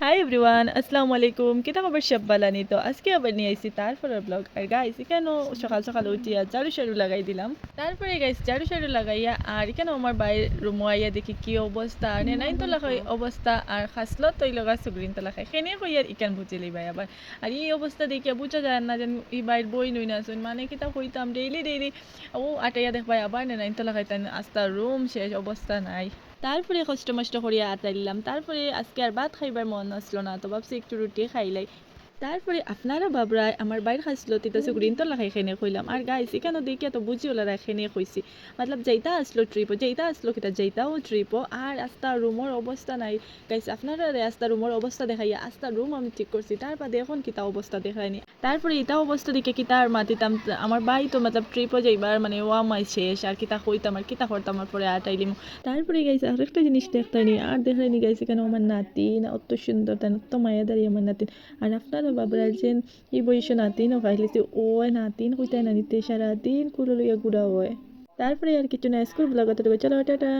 Hi everyone, আসসালামু আলাইকুম। কিতা খবর সব বালানি? তো আজকে আবার নিয়ে আইছি তারপরের ব্লগ। আর গাইস এখানে সকাল সকাল উঠিয়া ঝাড়ু শাড়ু লাগাই দিলাম। তারপরে গাইস ঝাড়ু শাড়ু লাগাইয়া আর এখানে আমার বাইরের রুম আইয়া দেখি কি অবস্থা, নেনাইন তো লাগাই অবস্থা আর খাসলত তৈ লগা সুগ্রিন তো লাগাই খেনে কই আর ইকান বুঝিলি ভাই আবার। আর এই অবস্থা দেখিয়া বুঝা যায় না যেন এই বাইর বই নই না শুন মানে কিতা কইতাম ডেইলি ও আটাইয়া দেখবাই আবার নেনাইন তো লাগাই তাই আস্তা রুম শেষ অবস্থা নাই। তারপরে কষ্ট মষ্ট করিয়া আটাইলাম। তারপরে আজকে আর ভাত খাইবার মন আসলো না, তো ভাবছি একটু রুটি খাইলাই। তারপরে আপনারা বাবরায় আমার বাইর খাইছিল তিতা সুগ্রিন তো লাগাই খেনে কইলাম। আর গাইস এখানে দেখিয়া তো বুঝি ওলা খেনে কইছি মতলব যাইতা আসলো ট্রিপও যাইতা আসলো কিতা যাইতাও ট্রিপও আর আস্তা রুমের অবস্থা নাই। গাইস আপনারা আস্তা রুমের অবস্থা দেখাইয়া আস্তা রুম আমি ঠিক করছি, তারপর দেখুন কিতা অবস্থা দেখায়নি। তারপরে এটা অবস্থা দেখে কিতা আর মাতিতাম আমার বাই তো মতলব ট্রিপও যাইবার মানে ওয়ামাই শেষ আর কিতা কইতাম আর কিতা করতাম আমার পরে আটাইলিম। তারপরে গাইছে আরেকটা জিনিস দেখতানি আর দেখায়নি গাইছে কেন আমার নাতিন অত সুন্দর তাই অত মায়াদারি আমার নাতিন। আর আপনারা বাবরা যেন এই বয়সে নাতিন ও খাইলেছে ও নাতিন কইতাই না নিতে সারাদিন কুলো লইয়া গুড়া হয়। তারপরে আর কিছু না স্কুল ব্লগ চলো টাটা।